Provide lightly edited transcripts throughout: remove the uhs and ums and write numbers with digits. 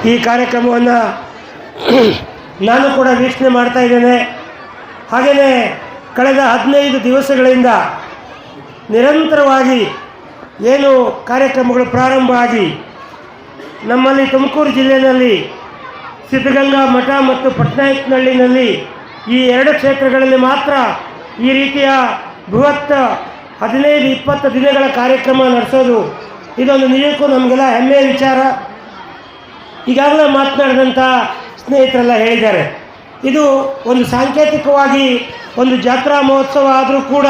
ಈ ಕಾರ್ಯಕ್ರಮವನ್ನು ನಾನು ಕೂಡ ವೀಕ್ಷಣೆ ಮಾಡ್ತಾ ಇದ್ದೇನೆ. ಹಾಗೆಯೇ ಕಳೆದ 15 ದಿವಸಗಳಿಂದ ನಿರಂತರವಾಗಿ ಏನು ಕಾರ್ಯಕ್ರಮಗಳು ಪ್ರಾರಂಭ ಆಗಿ ನಮ್ಮಲ್ಲಿ ತುಮಕೂರು ಜಿಲ್ಲೆಯಲ್ಲಿ ಸಿದ್ಧಗಂಗಾ ಮಠ ಮತ್ತು ಪಟ್ನಾಯಕನಹಳ್ಳಿನಲ್ಲಿ ಈ 2 ಕ್ಷೇತ್ರಗಳಲ್ಲಿ ಮಾತ್ರ ಈ ರೀತಿಯ ಬೃಹತ್ 15-20 ದಿನಗಳ ಕಾರ್ಯಕ್ರಮ ನಡೆಸೋದು ಇದೊಂದು ನಿಜಕ್ಕೂ ನಮಗೆಲ್ಲ ಹೆಮ್ಮೆಯ ವಿಚಾರ. ಈಗಾಗಲೇ ಮಾತನಾಡಿದಂಥ ಸ್ನೇಹಿತರೆಲ್ಲ ಹೇಳಿದ್ದಾರೆ, ಇದು ಒಂದು ಸಾಂಕೇತಿಕವಾಗಿ ಒಂದು ಜಾತ್ರಾ ಮಹೋತ್ಸವ ಆದರೂ ಕೂಡ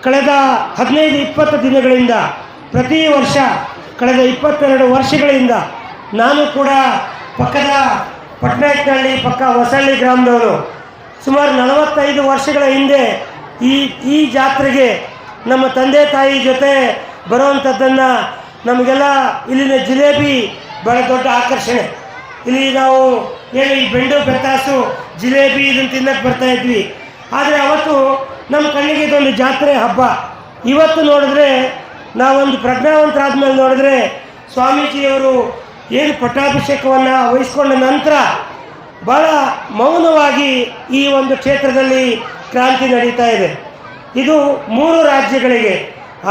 ಕಳೆದ 15-20 ದಿನಗಳಿಂದ ಪ್ರತಿ ವರ್ಷ ಕಳೆದ 22 ವರ್ಷಗಳಿಂದ ನಾನು ಕೂಡ ಪಕ್ಕದ ಪಟ್ನಾಯಕನಹಳ್ಳಿ ಪಕ್ಕ ಹೊಸಳ್ಳಿ ಗ್ರಾಮದವನು. ಸುಮಾರು 45 ವರ್ಷಗಳ ಹಿಂದೆ ಈ ಜಾತ್ರೆಗೆ ನಮ್ಮ ತಂದೆ ತಾಯಿ ಜೊತೆ ಬರುವಂಥದ್ದನ್ನು ನಮಗೆಲ್ಲ ಇಲ್ಲಿನ ಜಿಲೇಬಿ ಭಾಳ ದೊಡ್ಡ ಆಕರ್ಷಣೆ. ಇಲ್ಲಿ ನಾವು ಏನು ಈ ಬೆಂಡು ಬೆತ್ತಾಸು ಜಿಲೇಬಿ ಇದನ್ನು ತಿನ್ನಕ್ಕೆ ಬರ್ತಾಯಿದ್ವಿ. ಆದರೆ ಅವತ್ತು ನಮ್ಮ ಕಣ್ಣಿಗೆ ಇದೊಂದು ಜಾತ್ರೆ ಹಬ್ಬ. ಇವತ್ತು ನೋಡಿದ್ರೆ ನಾವೊಂದು ಪ್ರಜ್ಞಾವಂತರಾದ್ಮೇಲೆ ನೋಡಿದ್ರೆ ಸ್ವಾಮೀಜಿಯವರು ಏನು ಪಟ್ಟಾಭಿಷೇಕವನ್ನು ವಹಿಸ್ಕೊಂಡ ನಂತರ ಭಾಳ ಮೌನವಾಗಿ ಈ ಒಂದು ಕ್ಷೇತ್ರದಲ್ಲಿ ಕ್ರಾಂತಿ ನಡೀತಾ ಇದೆ. ಇದು 3 ರಾಜ್ಯಗಳಿಗೆ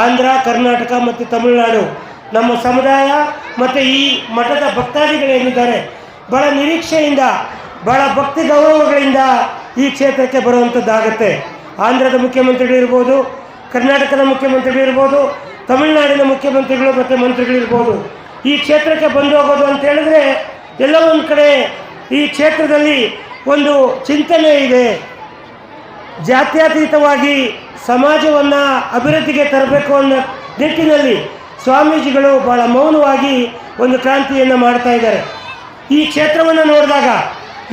ಆಂಧ್ರ, ಕರ್ನಾಟಕ ಮತ್ತು ತಮಿಳುನಾಡು ನಮ್ಮ ಸಮುದಾಯ ಮತ್ತು ಈ ಮಠದ ಭಕ್ತಾದಿಗಳೇನಿದ್ದಾರೆ ಭಾಳ ನಿರೀಕ್ಷೆಯಿಂದ ಭಾಳ ಭಕ್ತಿ ಗೌರವಗಳಿಂದ ಈ ಕ್ಷೇತ್ರಕ್ಕೆ ಬರುವಂಥದ್ದಾಗುತ್ತೆ. ಆಂಧ್ರದ ಮುಖ್ಯಮಂತ್ರಿಗಳಿರ್ಬೋದು, ಕರ್ನಾಟಕದ ಮುಖ್ಯಮಂತ್ರಿಗಳಿರ್ಬೋದು, ತಮಿಳುನಾಡಿನ ಮುಖ್ಯಮಂತ್ರಿಗಳು ಮತ್ತು ಮಂತ್ರಿಗಳಿರ್ಬೋದು. ಈ ಕ್ಷೇತ್ರಕ್ಕೆ ಬಂದು ಹೋಗೋದು ಅಂತ ಹೇಳಿದ್ರೆ ಎಲ್ಲೋ ಒಂದು ಕಡೆ ಈ ಕ್ಷೇತ್ರದಲ್ಲಿ ಒಂದು ಚಿಂತನೆ ಇದೆ. ಜಾತ್ಯತೀತವಾಗಿ ಸಮಾಜವನ್ನು ಅಭಿವೃದ್ಧಿಗೆ ತರಬೇಕು ಅನ್ನೋ ನಿಟ್ಟಿನಲ್ಲಿ ಸ್ವಾಮೀಜಿಗಳು ಭಾಳ ಮೌನವಾಗಿ ಒಂದು ಕ್ರಾಂತಿಯನ್ನು ಮಾಡ್ತಾ ಇದ್ದಾರೆ. ಈ ಕ್ಷೇತ್ರವನ್ನು ನೋಡಿದಾಗ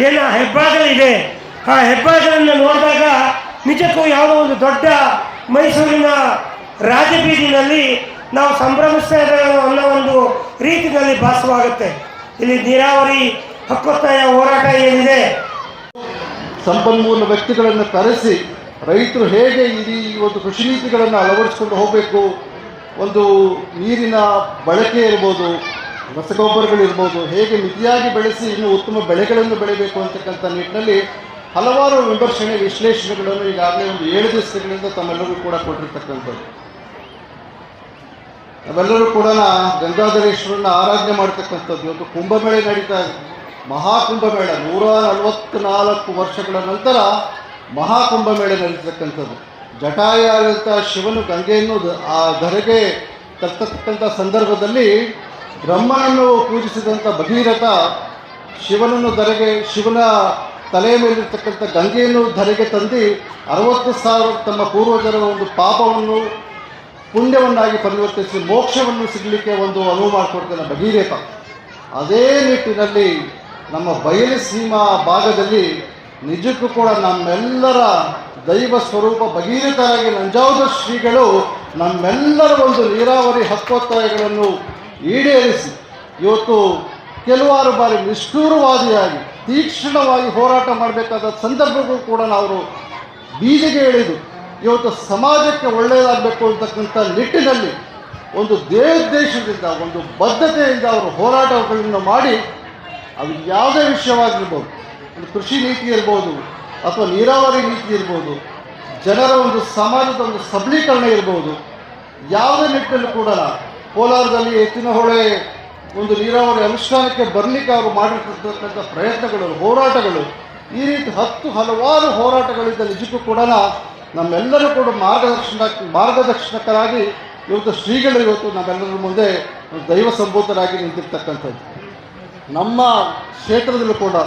ಏನು ಹೆಬ್ಬಾಗಲಿದೆ, ಆ ಹೆಬ್ಬಾಗಲನ್ನು ನೋಡಿದಾಗ ನಿಜಕ್ಕೂ ಯಾವುದೋ ಒಂದು ದೊಡ್ಡ ಮೈಸೂರಿನ ರಾಜಬೀದಿನಲ್ಲಿ ನಾವು ಸಂಭ್ರಮಿಸ್ತೇವೆ ಅನ್ನೋ ಒಂದು ರೀತಿಯಲ್ಲಿ ಭಾಸವಾಗುತ್ತೆ. ಇಲ್ಲಿ ನೀರಾವರಿ ಹಕ್ಕೊತ್ತಾಯ ಹೋರಾಟ ಏನಿದೆ, ಸಂಪನ್ಮೂಲ ವ್ಯಕ್ತಿಗಳನ್ನು ಕರೆಸಿ ರೈತರು ಹೇಗೆ ಈ ಒಂದು ಕೃಷಿ ನೀತಿಗಳನ್ನು ಅಳವಡಿಸ್ಕೊಂಡು ಹೋಗಬೇಕು, ಒಂದು ನೀರಿನ ಬಳಕೆ ಇರ್ಬೋದು, ರಸಗೊಬ್ಬರಗಳಿರ್ಬೋದು, ಹೇಗೆ ಮಿತಿಯಾಗಿ ಬೆಳೆಸಿ ಇನ್ನೂ ಉತ್ತಮ ಬೆಳೆಗಳನ್ನು ಬೆಳೆಯಬೇಕು ಅಂತಕ್ಕಂಥ ನಿಟ್ಟಿನಲ್ಲಿ ಹಲವಾರು ವಿಮರ್ಶನೆ ವಿಶ್ಲೇಷಣೆಗಳನ್ನು ಈಗಾಗಲೇ ಒಂದು 7 ದಿವಸಗಳಿಂದ ತಮ್ಮೆಲ್ಲರಿಗೂ ಕೂಡ ಕೊಟ್ಟಿರ್ತಕ್ಕಂಥದ್ದು. ನಾವೆಲ್ಲರೂ ಕೂಡ ಗಂಗಾಧರೇಶ್ವರನ ಆರಾಧನೆ ಮಾಡ್ತಕ್ಕಂಥದ್ದು. ಇವತ್ತು ಕುಂಭಮೇಳೆ ನಡೀತಾ ಇದೆ, ಮಹಾಕುಂಭಮೇಳ. 144 ವರ್ಷಗಳ ನಂತರ ಮಹಾಕುಂಭಮೇಳೆ ನಡೀತಕ್ಕಂಥದ್ದು. ಜಟಾಯಾದಂಥ ಶಿವನು ಗಂಗೆಯನ್ನು ಆ ಧರೆಗೆ ತರ್ತಕ್ಕಂಥ ಸಂದರ್ಭದಲ್ಲಿ ಬ್ರಹ್ಮನನ್ನು ಪೂಜಿಸಿದಂಥ ಭಗೀರಥ ಶಿವನ ತಲೆಯ ಮೇಲಿರ್ತಕ್ಕಂಥ ಗಂಗೆಯನ್ನು ಧರೆಗೆ ತಂದು 60,000 ತಮ್ಮ ಪೂರ್ವಜರ ಒಂದು ಪಾಪವನ್ನು ಪುಣ್ಯವನ್ನಾಗಿ ಪರಿವರ್ತಿಸಿ ಮೋಕ್ಷವನ್ನು ಸಿಗಲಿಕ್ಕೆ ಒಂದು ಅನುವು ಮಾಡಿಕೊಡ್ತಾನೆ ಭಗೀರಥ. ಅದೇ ನಿಟ್ಟಿನಲ್ಲಿ ನಮ್ಮ ಬಯಲು ಸೀಮಾ ಭಾಗದಲ್ಲಿ ನಿಜಕ್ಕೂ ಕೂಡ ನಮ್ಮೆಲ್ಲರ ದೈವ ಸ್ವರೂಪ ಭಗೀರಥರಾಗಿ ನಂಜಾವಧ ಶ್ರೀಗಳು ನಮ್ಮೆಲ್ಲರ ಒಂದು ನೀರಾವರಿ ಹಕ್ಕೊತ್ತಾಯಗಳನ್ನು ಈಡೇರಿಸಿ ಇವತ್ತು ಕೆಲವಾರು ಬಾರಿ ನಿಷ್ಠೂರವಾದಿಯಾಗಿ ತೀಕ್ಷ್ಣವಾಗಿ ಹೋರಾಟ ಮಾಡಬೇಕಾದ ಸಂದರ್ಭಗಳು ಕೂಡ ನಾವು ಬೀದಿಗೆ ಇಳಿದು ಇವತ್ತು ಸಮಾಜಕ್ಕೆ ಒಳ್ಳೆಯದಾಗಬೇಕು ಅಂತಕ್ಕಂಥ ನಿಟ್ಟಿನಲ್ಲಿ ಒಂದು ದೇಶದಿಂದ ಒಂದು ಬದ್ಧತೆಯಿಂದ ಅವರು ಹೋರಾಟಗಳನ್ನು ಮಾಡಿ ಅದು ಯಾವುದೇ ವಿಷಯವಾಗಿರ್ಬೋದು, ಒಂದು ಕೃಷಿ ನೀತಿ ಇರ್ಬೋದು ಅಥವಾ ನೀರಾವರಿ ನೀತಿ ಇರ್ಬೋದು, ಜನರ ಒಂದು ಸಮಾಜದ ಒಂದು ಸಬಲೀಕರಣ ಇರ್ಬೋದು, ಯಾವುದೇ ನಿಟ್ಟಿನಲ್ಲೂ ಕೂಡ ಕೋಲಾರದಲ್ಲಿ ಎತ್ತಿನಹೊಳೆ ಒಂದು ನೀರಾವರಿ ಅನುಷ್ಠಾನಕ್ಕೆ ಬರಲಿಕ್ಕೆ ಅವರು ಮಾಡಿರ್ತಕ್ಕಂಥ ಪ್ರಯತ್ನಗಳು, ಹೋರಾಟಗಳು, ಈ ರೀತಿ ಹಲವಾರು ಹೋರಾಟಗಳಿಂದ ನಿಜಕ್ಕೂ ಕೂಡ ನಮ್ಮೆಲ್ಲರೂ ಕೂಡ ಮಾರ್ಗದರ್ಶಕರಾಗಿ ಇವತ್ತು ಶ್ರೀಗಳು ಇವತ್ತು ನಮ್ಮೆಲ್ಲರ ಮುಂದೆ ದೈವ ಸಂಭೂತರಾಗಿ ನಿಂತಿರ್ತಕ್ಕಂಥದ್ದು. ನಮ್ಮ ಕ್ಷೇತ್ರದಲ್ಲೂ ಕೂಡ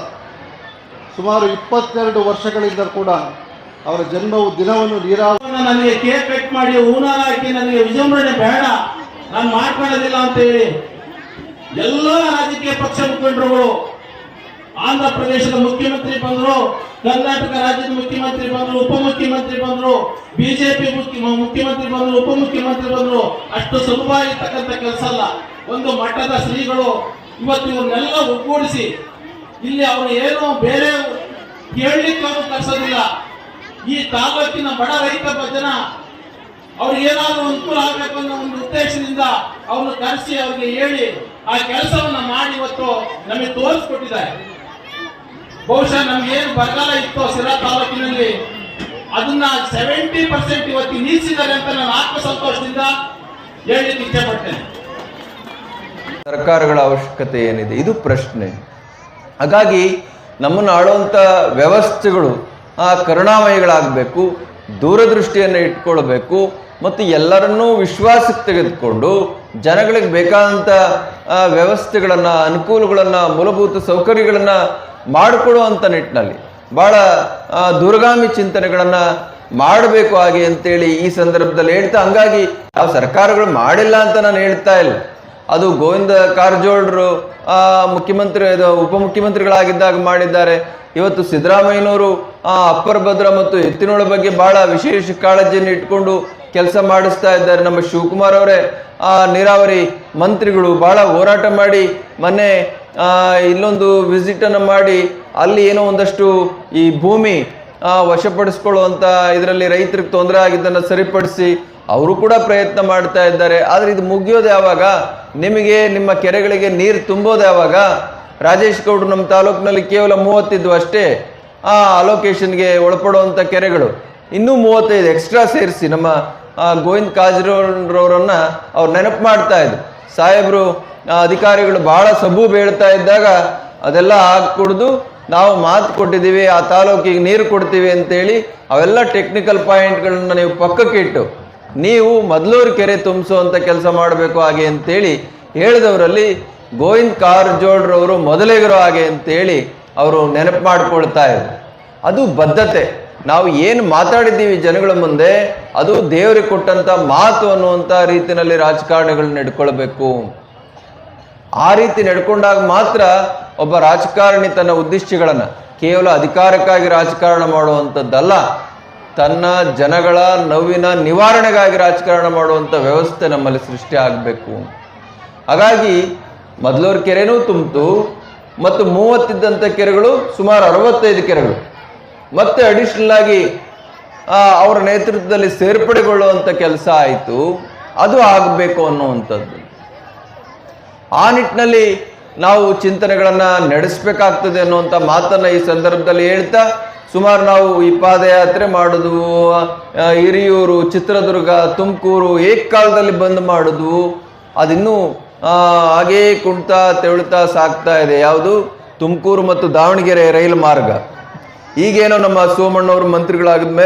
ಸುಮಾರು 22 ವರ್ಷಗಳಿಂದ ಕೂಡ ಅವರ ಜನ್ಮವು ದಿನವನ್ನು ನೀರಾವರಿ ನನಗೆ ಕೇಕ್ ಕಟ್ ಮಾಡಿ ಹೂನಾರ ಹಾಕಿ ನನಗೆ ವಿಜೃಂಭಣೆ ಬೇಡ, ನಾನು ಮಾಡ್ಕೊಳ್ಳೋದಿಲ್ಲ ಅಂತೇಳಿ ಎಲ್ಲ ರಾಜಕೀಯ ಪಕ್ಷ ಮುಖಂಡರುಗಳು, ಆಂಧ್ರ ಪ್ರದೇಶದ ಮುಖ್ಯಮಂತ್ರಿ ಬಂದರು, ಕರ್ನಾಟಕ ರಾಜ್ಯದ ಮುಖ್ಯಮಂತ್ರಿ ಬಂದರು, ಉಪಮುಖ್ಯಮಂತ್ರಿ ಬಂದರು, ಬಿಜೆಪಿ ಮುಖ್ಯಮಂತ್ರಿ ಬಂದರು, ಉಪಮುಖ್ಯಮಂತ್ರಿ ಬಂದರು. ಅಷ್ಟು ಸುಲಭವಾಗಿರ್ತಕ್ಕಂಥ ಕೆಲಸ ಅಲ್ಲ. ಒಂದು ಮಠದ ಶ್ರೀಗಳು ಇವತ್ತು ಇವನ್ನೆಲ್ಲ ಒಗ್ಗೂಡಿಸಿ ಇಲ್ಲಿ ಅವರು ಏನು ಬೇರೆ ಕೇಳಲಿಕ್ಕೆ ಅವರು ಕರ್ಸೋದಿಲ್ಲ. ಈ ತಾಲೂಕಿನ ಬಡ ರೈತ ಜನ ಅವ್ರಿಗೆ ಏನಾದರೂ ಅನುಕೂಲ ಆಗಬೇಕು ಅನ್ನೋ ಒಂದು ಉದ್ದೇಶದಿಂದ ಅವ್ರನ್ನ ಕರೆಸಿ ಅವ್ರಿಗೆ ಹೇಳಿ ಆ ಕೆಲಸವನ್ನ ಮಾಡಿ ಇವತ್ತು ನಮಗೆ ತೋರಿಸ್ಕೊಟ್ಟಿದ್ದಾರೆ. ಬಹುಶಃ ನಮ್ಗೇನು ಬರಗಾಲ ಇತ್ತು ಸಿರಾ ತಾಲೂಕಿನಲ್ಲಿ ಅದನ್ನ 70% ಇವತ್ತು ನಿಲ್ಲಿಸಿದ್ದಾರೆ ಅಂತ ನಾನು ಆತ್ಮಸಂತೋಷದಿಂದ ಹೇಳಲಿಕ್ಕೆ ಇಚ್ಛೆ ಪಡ್ತೇನೆ. ಸರ್ಕಾರಗಳ ಅವಶ್ಯಕತೆ ಏನಿದೆ ಇದು ಪ್ರಶ್ನೆ. ಹಾಗಾಗಿ ನಮ್ಮನ್ನು ಆಳುವಂಥ ವ್ಯವಸ್ಥೆಗಳು ಕರುಣಾಮಯಿಗಳಾಗಬೇಕು, ದೂರದೃಷ್ಟಿಯನ್ನು ಇಟ್ಕೊಳ್ಬೇಕು ಮತ್ತು ಎಲ್ಲರನ್ನೂ ವಿಶ್ವಾಸಕ್ಕೆ ತೆಗೆದುಕೊಂಡು ಜನಗಳಿಗೆ ಬೇಕಾದಂಥ ವ್ಯವಸ್ಥೆಗಳನ್ನು, ಅನುಕೂಲಗಳನ್ನು, ಮೂಲಭೂತ ಸೌಕರ್ಯಗಳನ್ನು ಮಾಡಿಕೊಡುವಂಥ ನಿಟ್ಟಿನಲ್ಲಿ ಭಾಳ ದೂರಗಾಮಿ ಚಿಂತನೆಗಳನ್ನು ಮಾಡಬೇಕು ಹಾಗೆ ಅಂತೇಳಿ ಈ ಸಂದರ್ಭದಲ್ಲಿ ಹೇಳ್ತಾ, ಹಂಗಾಗಿ ಯಾವ ಸರ್ಕಾರಗಳು ಮಾಡಿಲ್ಲ ಅಂತ ನಾನು ಹೇಳ್ತಾ ಇಲ್ಲ. ಅದು ಗೋವಿಂದ ಕಾರಜೋಳರು ಮುಖ್ಯಮಂತ್ರಿ ಉಪಮುಖ್ಯಮಂತ್ರಿಗಳಾಗಿದ್ದಾಗ ಮಾಡಿದ್ದಾರೆ. ಇವತ್ತು ಸಿದ್ದರಾಮಯ್ಯನವರು ಅಪ್ಪರ ಭದ್ರ ಮತ್ತು ಎತ್ತಿನೋಳ ಬಗ್ಗೆ ಭಾಳ ವಿಶೇಷ ಕಾಳಜಿಯನ್ನು ಇಟ್ಕೊಂಡು ಕೆಲಸ ಮಾಡಿಸ್ತಾ ಇದ್ದಾರೆ. ನಮ್ಮ ಶಿವಕುಮಾರ್ ಅವರೇ ನೀರಾವರಿ ಮಂತ್ರಿಗಳು ಭಾಳ ಹೋರಾಟ ಮಾಡಿ ಮೊನ್ನೆ ಇಲ್ಲೊಂದು ವಿಸಿಟನ್ನು ಮಾಡಿ ಅಲ್ಲಿ ಏನೋ ಒಂದಷ್ಟು ಈ ಭೂಮಿ ವಶಪಡಿಸ್ಕೊಳ್ಳುವಂಥ ಇದರಲ್ಲಿ ರೈತರಿಗೆ ತೊಂದರೆ ಆಗಿದ್ದನ್ನು ಸರಿಪಡಿಸಿ ಅವರು ಕೂಡ ಪ್ರಯತ್ನ ಮಾಡ್ತಾ ಇದ್ದಾರೆ. ಆದರೆ ಇದು ಮುಗಿಯೋದು ಯಾವಾಗ? ನಿಮಗೆ ನಿಮ್ಮ ಕೆರೆಗಳಿಗೆ ನೀರು ತುಂಬೋದು ಯಾವಾಗ? ರಾಜೇಶ್ ಗೌಡ್ರು ನಮ್ಮ ತಾಲೂಕಿನಲ್ಲಿ ಕೇವಲ 30 ಇದ್ವು ಅಷ್ಟೇ ಅಲೋಕೇಶನ್ಗೆ ಒಳಪಡುವಂಥ ಕೆರೆಗಳು. ಇನ್ನೂ 35 ಎಕ್ಸ್ಟ್ರಾ ಸೇರಿಸಿ ನಮ್ಮ ಗೋವಿಂದ ಕಾರಜೋಳರವರನ್ನು ಅವ್ರು ನೆನಪು ಮಾಡ್ತಾ ಇದ್ರು. ಸಾಹೇಬರು ಅಧಿಕಾರಿಗಳು ಭಾಳ ಸಬೂ ಬೇಳ್ತಾ ಇದ್ದಾಗ ಅದೆಲ್ಲ ಕುಡಿದು ನಾವು ಮಾತು ಕೊಟ್ಟಿದ್ದೀವಿ, ಆ ತಾಲೂಕಿಗೆ ನೀರು ಕೊಡ್ತೀವಿ ಅಂತೇಳಿ ಅವೆಲ್ಲ ಟೆಕ್ನಿಕಲ್ ಪಾಯಿಂಟ್ಗಳನ್ನ ನೀವು ಪಕ್ಕಕ್ಕೆ ಇಟ್ಟು ನೀವು ಮೊದಲೂರು ಕೆರೆ ತುಂಬಿಸುವಂಥ ಕೆಲಸ ಮಾಡಬೇಕು ಹಾಗೆ ಅಂತೇಳಿ ಹೇಳಿದವರಲ್ಲಿ ಗೋವಿಂದ ಕಾರಜೋಳರವರು ಮೊದಲಿಗರು ಹಾಗೆ ಅಂತೇಳಿ ಅವರು ನೆನಪು ಮಾಡಿಕೊಳ್ತಾ ಇದ್ರು. ಅದು ಬದ್ಧತೆ. ನಾವು ಏನು ಮಾತಾಡಿದ್ದೀವಿ ಜನಗಳ ಮುಂದೆ ಅದು ದೇವರಿಗೆ ಕೊಟ್ಟಂಥ ಮಾತು ಅನ್ನುವಂಥ ರೀತಿಯಲ್ಲಿ ರಾಜಕಾರಣಿಗಳನ್ನ ನಡ್ಕೊಳ್ಬೇಕು. ಆ ರೀತಿ ನಡ್ಕೊಂಡಾಗ ಮಾತ್ರ ಒಬ್ಬ ರಾಜಕಾರಣಿ ತನ್ನ ಉದ್ದೇಶಗಳನ್ನು ಕೇವಲ ಅಧಿಕಾರಕ್ಕಾಗಿ ರಾಜಕಾರಣ ಮಾಡುವಂಥದ್ದಲ್ಲ, ತನ್ನ ಜನಗಳ ನೋವಿನ ನಿವಾರಣೆಗಾಗಿ ರಾಜಕಾರಣ ಮಾಡುವಂಥ ವ್ಯವಸ್ಥೆ ನಮ್ಮಲ್ಲಿ ಸೃಷ್ಟಿ ಆಗಬೇಕು. ಹಾಗಾಗಿ ಮೊದಲೂರು ಕೆರೆನೂ ತುಂಬಿತು ಮತ್ತು 30 ಇದ್ದಂಥ ಕೆರೆಗಳು ಸುಮಾರು 65 ಕೆರೆಗಳು ಮತ್ತೆ ಅಡಿಷನಲ್ ಆಗಿ ಅವರ ನೇತೃತ್ವದಲ್ಲಿ ಸೇರ್ಪಡೆಗೊಳ್ಳುವಂಥ ಕೆಲಸ ಆಯಿತು. ಅದು ಆಗಬೇಕು ಅನ್ನುವಂಥದ್ದು. ಆ ನಿಟ್ಟಿನಲ್ಲಿ ನಾವು ಚಿಂತನೆಗಳನ್ನು ನಡೆಸಬೇಕಾಗ್ತದೆ ಅನ್ನುವಂಥ ಮಾತನ್ನು ಈ ಸಂದರ್ಭದಲ್ಲಿ ಹೇಳ್ತಾ, ಸುಮಾರು ನಾವು ಈ ಪಾದಯಾತ್ರೆ ಮಾಡೋದು, ಹಿರಿಯೂರು, ಚಿತ್ರದುರ್ಗ, ತುಮಕೂರು ಏಕಕಾಲದಲ್ಲಿ ಬಂದ್ ಮಾಡೋದು ಅದಿನ್ನೂ ಹಾಗೇ ಕುಣ್ತಾ ತೆವಳ್ತಾ ಸಾಗ್ತಾ ಇದೆ. ಯಾವುದು? ತುಮಕೂರು ಮತ್ತು ದಾವಣಗೆರೆ ರೈಲು ಮಾರ್ಗ. ಈಗೇನೋ ನಮ್ಮ ಸೋಮಣ್ಣವರು ಮಂತ್ರಿಗಳಾಗಿದ್ಮೇಲೆ